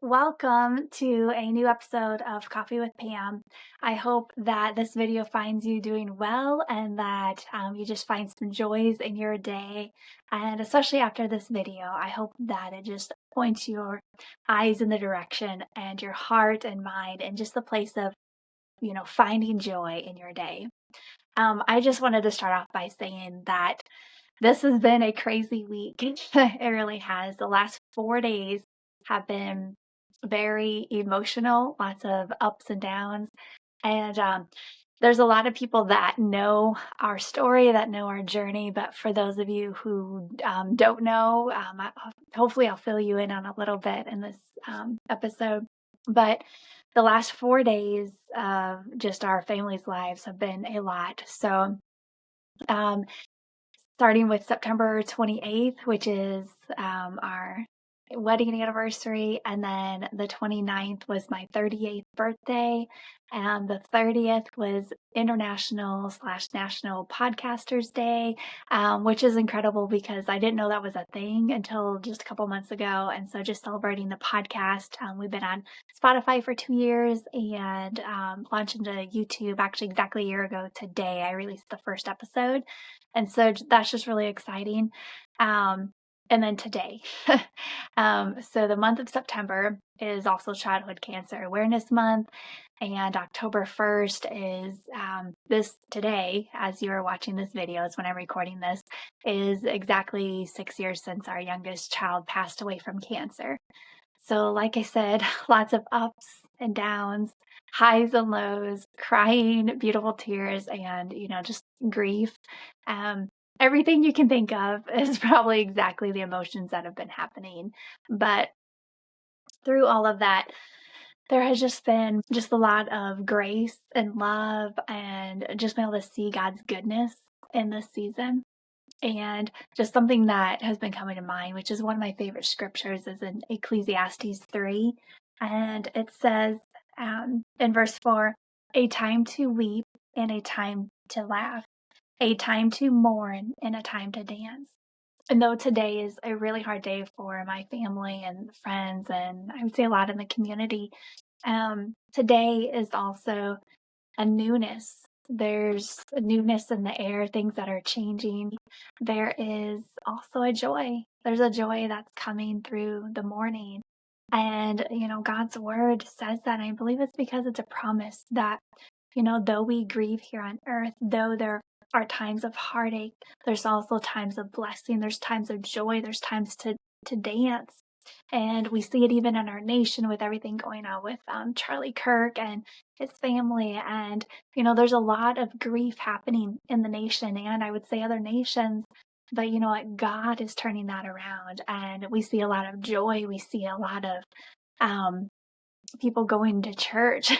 Welcome to a new episode of Coffee with Pam. I hope that this video finds you doing well and that you just find some joys in your day. And especially after this video, I hope that it just points your eyes in the direction and your heart and mind and just the place of, finding joy in your day. I just wanted to start off by saying that this has been a crazy week. It really has. The last 4 days have been very emotional, lots of ups and downs. And there's a lot of people that know our story, that know our journey. But for those of you who don't know, hopefully I'll fill you in on a little bit in this episode. But the last 4 days of just our family's lives have been a lot. So, um, starting with September 28th, which is our wedding anniversary, and then the 29th was my 38th birthday, and the 30th was International/National Podcasters Day, which is incredible because I didn't know that was a thing until just a couple months ago. And so just celebrating the podcast. We've been on Spotify for 2 years and launched into YouTube actually exactly a year ago today. I released the first episode. And so that's just really exciting. And then today. So the month of September is also Childhood Cancer Awareness Month, and October 1st is this today, as you are watching this video, is when I'm recording this, is exactly 6 years since our youngest child passed away from cancer. So, like I said, lots of ups and downs, highs and lows, crying, beautiful tears, and, just grief. Everything you can think of is probably exactly the emotions that have been happening. But through all of that, there has just been just a lot of grace and love and just being able to see God's goodness in this season. And just something that has been coming to mind, which is one of my favorite scriptures, is in Ecclesiastes 3. And it says in verse 4, a time to weep and a time to laugh, a time to mourn and a time to dance. And though today is a really hard day for my family and friends, and I would say a lot in the community, today is also a newness. There's a newness in the air, things that are changing. There is also a joy. There's a joy that's coming through the morning. And, God's word says that. And I believe it's because it's a promise that, though we grieve here on earth, though there are times of heartache, there's also times of blessing, there's times of joy, there's times to dance. And we see it even in our nation with everything going on with Charlie Kirk and his family. And, there's a lot of grief happening in the nation and I would say other nations. But you know what? God is turning that around. And we see a lot of joy. We see a lot of people going to church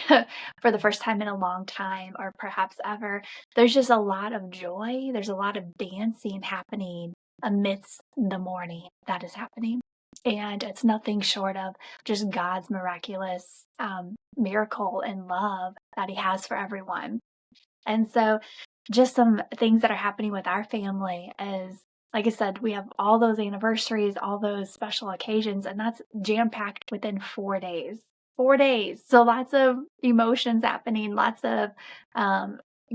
for the first time in a long time or perhaps ever. There's just a lot of joy. There's a lot of dancing happening amidst the mourning that is happening. And it's nothing short of just God's miraculous miracle and love that He has for everyone. And so, just some things that are happening with our family is, like I said, we have all those anniversaries, all those special occasions, and that's jam packed within 4 days. 4 days. So, lots of emotions happening, lots of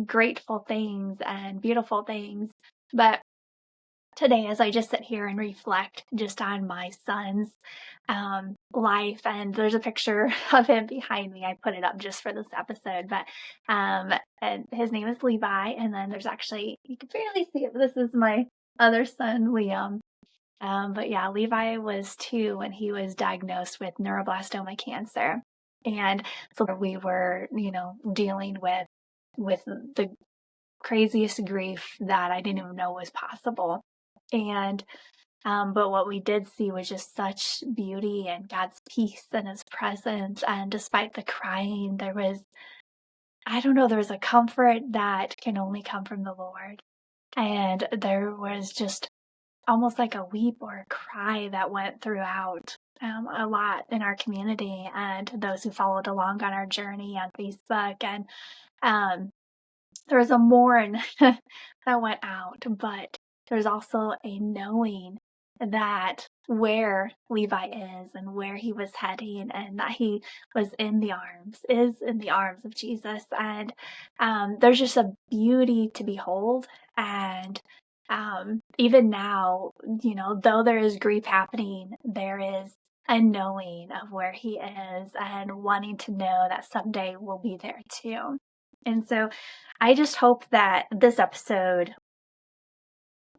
grateful things and beautiful things. But today, as I just sit here and reflect just on my son's life, and there's a picture of him behind me. I put it up just for this episode, but and his name is Levi, and then there's actually, you can barely see it, but this is my other son, Liam. But yeah, Levi was 2 when he was diagnosed with neuroblastoma cancer, and so we were, dealing with the craziest grief that I didn't even know was possible. And but what we did see was just such beauty and God's peace and His presence. And despite the crying, there was a comfort that can only come from the Lord. And there was just almost like a weep or a cry that went throughout a lot in our community and those who followed along on our journey on Facebook. And there was a mourn that went out, but there's also a knowing that where Levi is and where he was heading, and that he is in the arms of Jesus. And there's just a beauty to behold. And even now, though there is grief happening, there is a knowing of where he is and wanting to know that someday we'll be there too. And so I just hope that this episode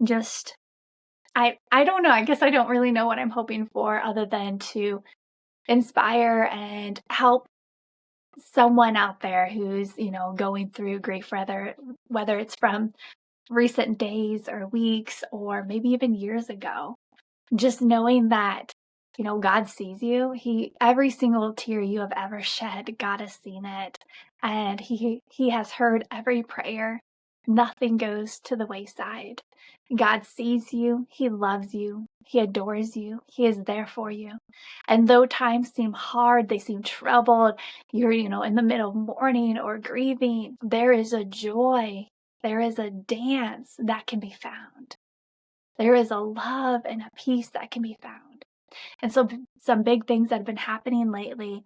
just I don't know. I guess I don't really know what I'm hoping for other than to inspire and help someone out there who's, going through grief, whether it's from recent days or weeks or maybe even years ago. Just knowing that, God sees you. Every single tear you have ever shed, God has seen it. And he has heard every prayer. Nothing goes to the wayside. God sees you. He loves you. He adores you. He is there for you. And though times seem hard, they seem troubled, you're, in the middle of mourning or grieving, there is a joy. There is a dance that can be found. There is a love and a peace that can be found. And so some big things that have been happening lately.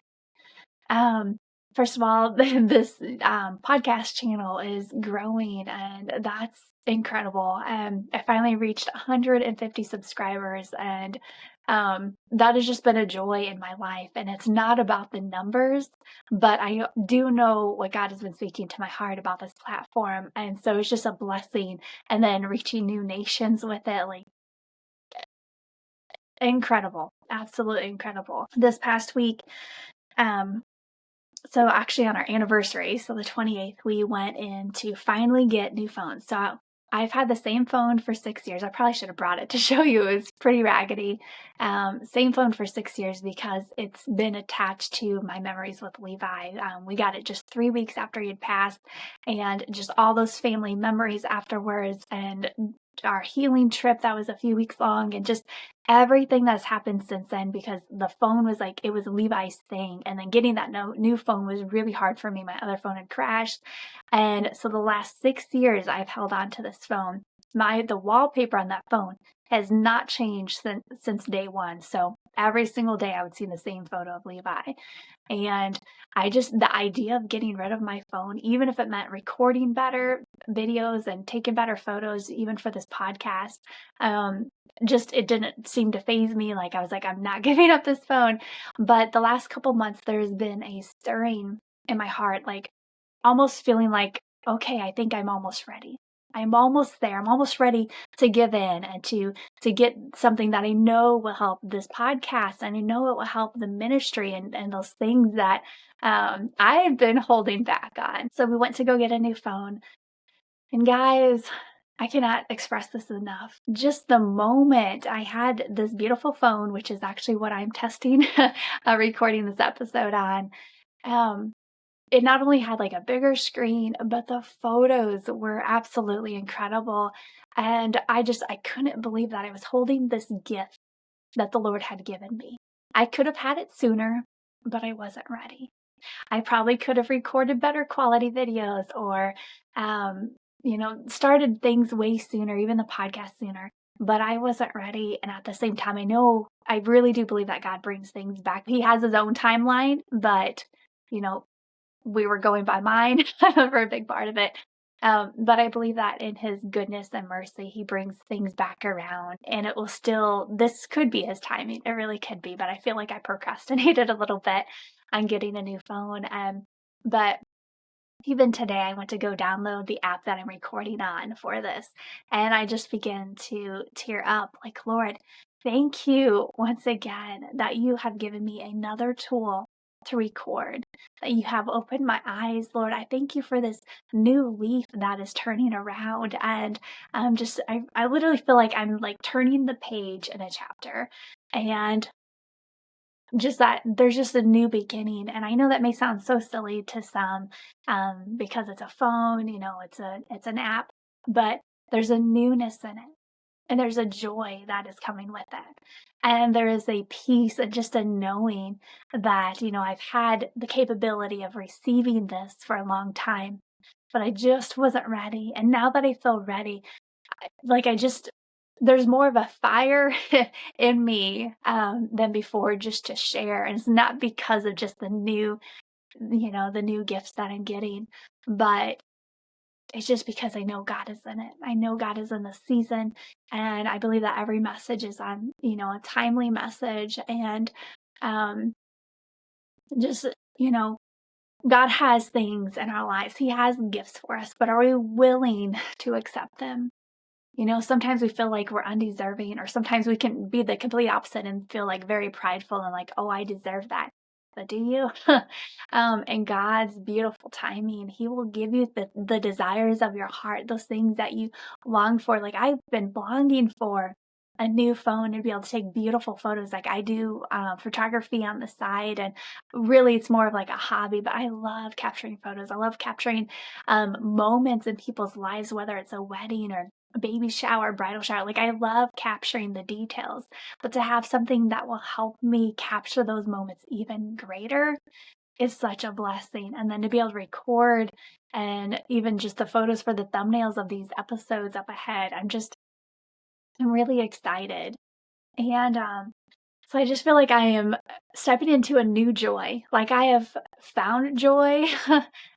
First of all, this podcast channel is growing, and that's incredible. I finally reached 150 subscribers, and that has just been a joy in my life. And it's not about the numbers, but I do know what God has been speaking to my heart about this platform. And so it's just a blessing. And then reaching new nations with it, like, incredible, absolutely incredible. This past week, so actually on our anniversary, so the 28th, we went in to finally get new phones. So I've had the same phone for 6 years. I probably should have brought it to show you. It's pretty raggedy. Same phone for 6 years because it's been attached to my memories with Levi. We got it just 3 weeks after he had passed, and just all those family memories afterwards, and our healing trip that was a few weeks long, and just everything that's happened since then, because the phone was like, it was Levi's thing. And then getting that new phone was really hard for me. My other phone had crashed. And so the last 6 years I've held on to this phone. The wallpaper on that phone has not changed since day one. So every single day I would see the same photo of Levi. And the idea of getting rid of my phone, even if it meant recording better videos and taking better photos, even for this podcast, it didn't seem to faze me. Like, I was like, I'm not giving up this phone. But the last couple months, there's been a stirring in my heart, like almost feeling like, okay, I think I'm almost ready. I'm almost there. I'm almost ready to give in and to get something that I know will help this podcast, and I know it will help the ministry and those things that I've been holding back on. So we went to go get a new phone. And guys, I cannot express this enough. Just the moment I had this beautiful phone, which is actually what I'm testing, recording this episode on, it not only had like a bigger screen, but the photos were absolutely incredible. And I couldn't believe that I was holding this gift that the Lord had given me. I could have had it sooner, but I wasn't ready. I probably could have recorded better quality videos, or, started things way sooner, even the podcast sooner, but I wasn't ready. And at the same time, I really do believe that God brings things back. He has his own timeline, but, we were going by mine for a big part of it. But I believe that in his goodness and mercy, he brings things back around, and this could be his timing. It really could be, but I feel like I procrastinated a little bit on getting a new phone. But even today, I went to go download the app that I'm recording on for this, and I just began to tear up, like, Lord, thank you once again that you have given me another tool to record, that you have opened my eyes, Lord. I thank you for this new leaf that is turning around. And I literally feel like I'm like turning the page in a chapter, and just that there's just a new beginning. And I know that may sound so silly to some, because it's a phone, it's an app, but there's a newness in it. And there's a joy that is coming with it. And there is a peace and just a knowing that, I've had the capability of receiving this for a long time, but I just wasn't ready. And now that I feel ready, there's more of a fire in me, than before just to share, and it's not because of just the new gifts that I'm getting, but it's just because I know God is in it. I know God is in the season, and I believe that every message is on, a timely message, and, um, just, you know, God has things in our lives. He has gifts for us, but are we willing to accept them? Sometimes we feel like we're undeserving, or sometimes we can be the complete opposite and feel like very prideful and like, oh, I deserve that. But do you? In God's beautiful timing, He will give you the desires of your heart, those things that you long for. Like, I've been longing for a new phone to be able to take beautiful photos. Like, I do photography on the side, and really it's more of like a hobby, but I love capturing photos. I love capturing moments in people's lives, whether it's a wedding or a baby shower, bridal shower. Like, I love capturing the details, but to have something that will help me capture those moments even greater is such a blessing. And then to be able to record and even just the photos for the thumbnails of these episodes up ahead, I'm really excited. And so I just feel like I am stepping into a new joy. Like, I have found joy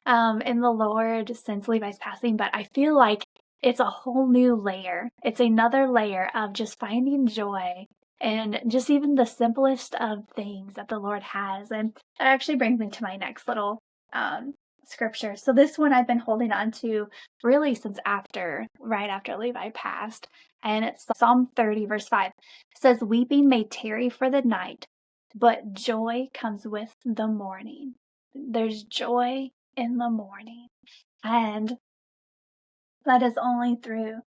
in the Lord since Levi's passing, but I feel like it's a whole new layer. It's another layer of just finding joy and just even the simplest of things that the Lord has. And that actually brings me to my next little um, scripture. So this one I've been holding on to really since right after Levi passed. And it's Psalm 30, verse 5. It says, weeping may tarry for the night, but joy comes with the morning. There's joy in the morning. And that is only through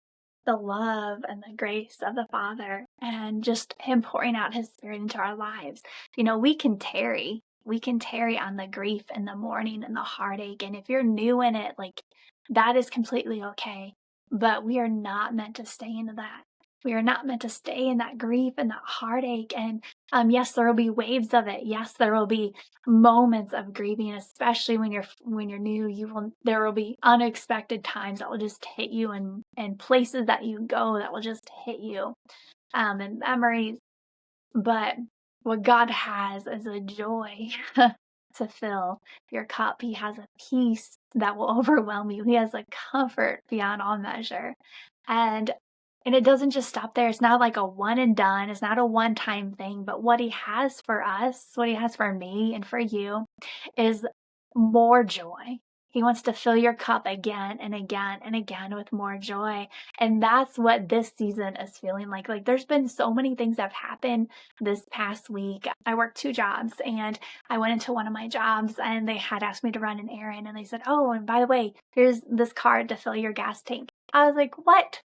the love and the grace of the Father and just Him pouring out His Spirit into our lives. We can tarry. We can tarry on the grief in the morning and the heartache. And if you're new in it, like, that is completely okay. But we are not meant to stay into that. We are not meant to stay in that grief and that heartache. And yes, there will be waves of it. Yes, there will be moments of grieving, especially when you're new. There will be unexpected times that will just hit you, and places that you go that will just hit you, and memories. But what God has is a joy to fill your cup. He has a peace that will overwhelm you. He has a comfort beyond all measure. And it doesn't just stop there. It's not like a one and done. It's not a one-time thing, but what He has for us, what He has for me and for you, is more joy. He wants to fill your cup again and again and again with more joy. And that's what this season is feeling like. Like, there's been so many things that have happened this past week. I worked 2 jobs, and I went into one of my jobs and they had asked me to run an errand, and they said, oh, and by the way, here's this card to fill your gas tank. I was like, what?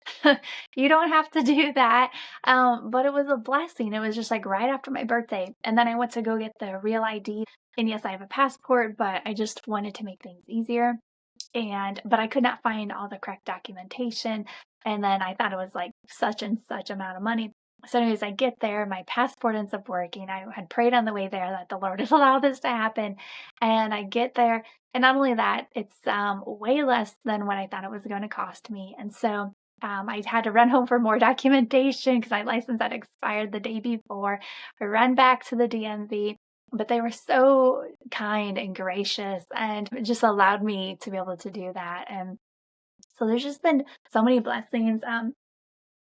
You don't have to do that. But it was a blessing. It was just like right after my birthday. And then I went to go get the real ID. And yes, I have a passport, but I just wanted to make things easier. But I could not find all the correct documentation. And then I thought it was like such and such amount of money. So anyways, I get there, my passport ends up working. I had prayed on the way there that the Lord would allow this to happen. And I get there, and not only that, it's way less than what I thought it was going to cost me. And so I had to run home for more documentation because my license had expired the day before. I ran back to the DMV, but they were so kind and gracious and just allowed me to be able to do that. And so there's just been so many blessings.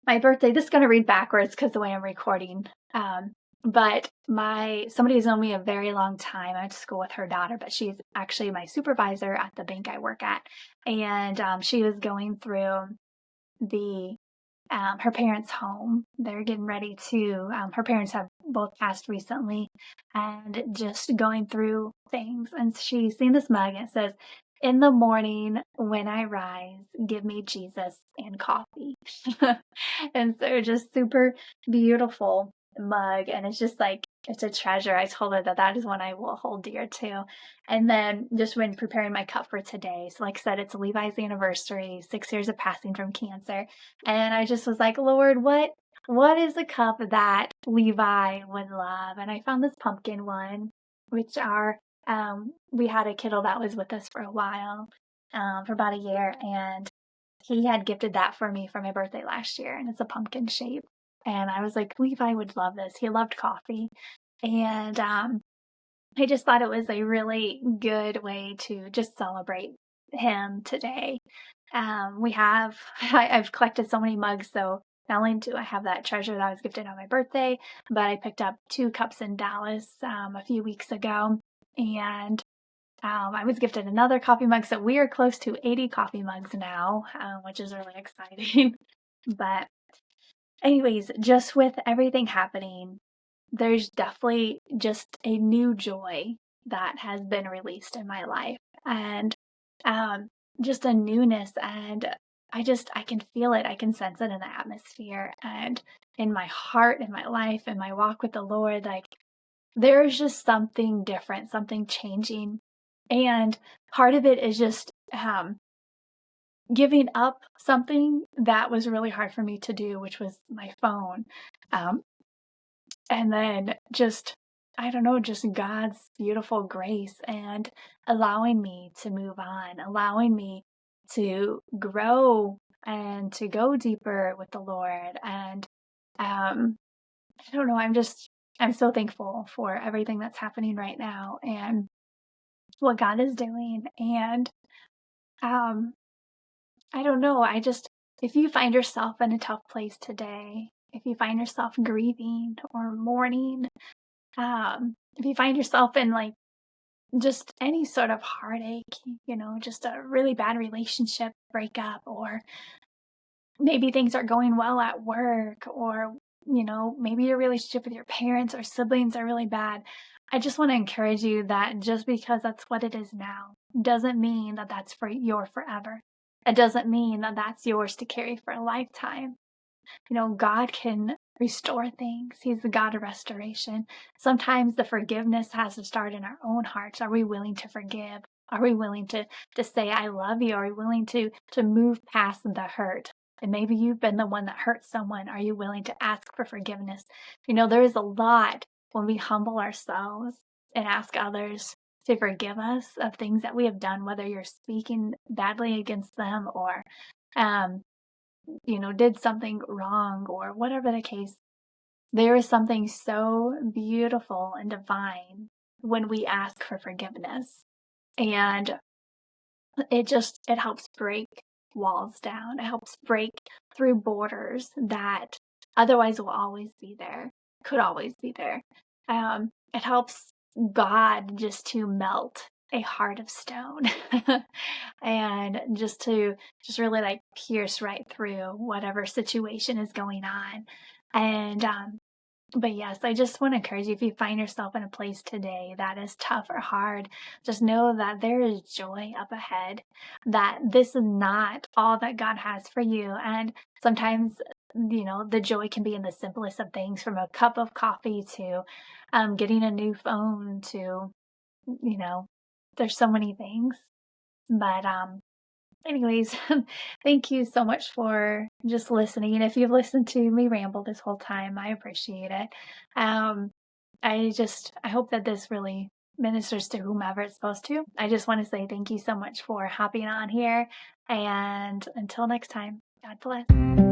My birthday, this is going to read backwards because the way I'm recording. But somebody who's known me a very long time. I went to school with her daughter, but she's actually my supervisor at the bank I work at. And she was going through the her parents' home. They're getting ready to, her parents have both passed recently, and just going through things. And she's seen this mug, and it says, in the morning when I rise, give me Jesus and coffee. And so just super beautiful mug. And it's just like, it's a treasure. I told her that is one I will hold dear to. And then just when preparing my cup for today, so like I said, it's Levi's anniversary, 6 years of passing from cancer. And I just was like, Lord, what is a cup that Levi would love? And I found this pumpkin one, which we had a kiddo that was with us for a while, for about a year, and he had gifted that for me for my birthday last year, and it's a pumpkin shape. And I was like, Levi would love this. He loved coffee. And I just thought it was a really good way to just celebrate him today. We have, I've collected so many mugs, so not only do I have that treasure that I was gifted on my birthday, but I picked up 2 cups in Dallas a few weeks ago. And I was gifted another coffee mug, so we are close to 80 coffee mugs now, which is really exciting. But anyways, just with everything happening, there's definitely just a new joy that has been released in my life, and um, just a newness, and I can feel it, I can sense it in the atmosphere, and in my heart, in my life, in my walk with the Lord. Like, there's just something different, something changing, and part of it is just giving up something that was really hard for me to do, which was my phone. Um, and then just, I don't know, just God's beautiful grace and allowing me to move on, allowing me to grow and to go deeper with the Lord. And I don't know, I'm so thankful for everything that's happening right now and what God is doing. And um, I don't know, if you find yourself in a tough place today, if you find yourself grieving or mourning, if you find yourself in like just any sort of heartache, just a really bad relationship breakup, or maybe things are going well at work, or, maybe your relationship with your parents or siblings are really bad. I just want to encourage you that just because that's what it is now doesn't mean that that's for your forever. It doesn't mean that that's yours to carry for a lifetime. God can restore things. He's the God of restoration. Sometimes the forgiveness has to start in our own hearts. Are we willing to forgive? Are we willing to say, I love you? Are we willing to move past the hurt? And maybe you've been the one that hurt someone. Are you willing to ask for forgiveness? There is a lot when we humble ourselves and ask others to forgive us of things that we have done, whether you're speaking badly against them or did something wrong or whatever the case. There is something so beautiful and divine when we ask for forgiveness. And it helps break walls down. It helps break through borders that otherwise will always be there, could always be there. It helps God just to melt a heart of stone and just really like pierce right through whatever situation is going on. And but yes, I just want to encourage you, if you find yourself in a place today that is tough or hard, just know that there is joy up ahead, that this is not all that God has for you. And sometimes, the joy can be in the simplest of things, from a cup of coffee to getting a new phone to, there's so many things. But anyways, thank you so much for just listening. If you've listened to me ramble this whole time, I appreciate it. Um, I hope that this really ministers to whomever it's supposed to. I just want to say thank you so much for hopping on here. And until next time, God bless.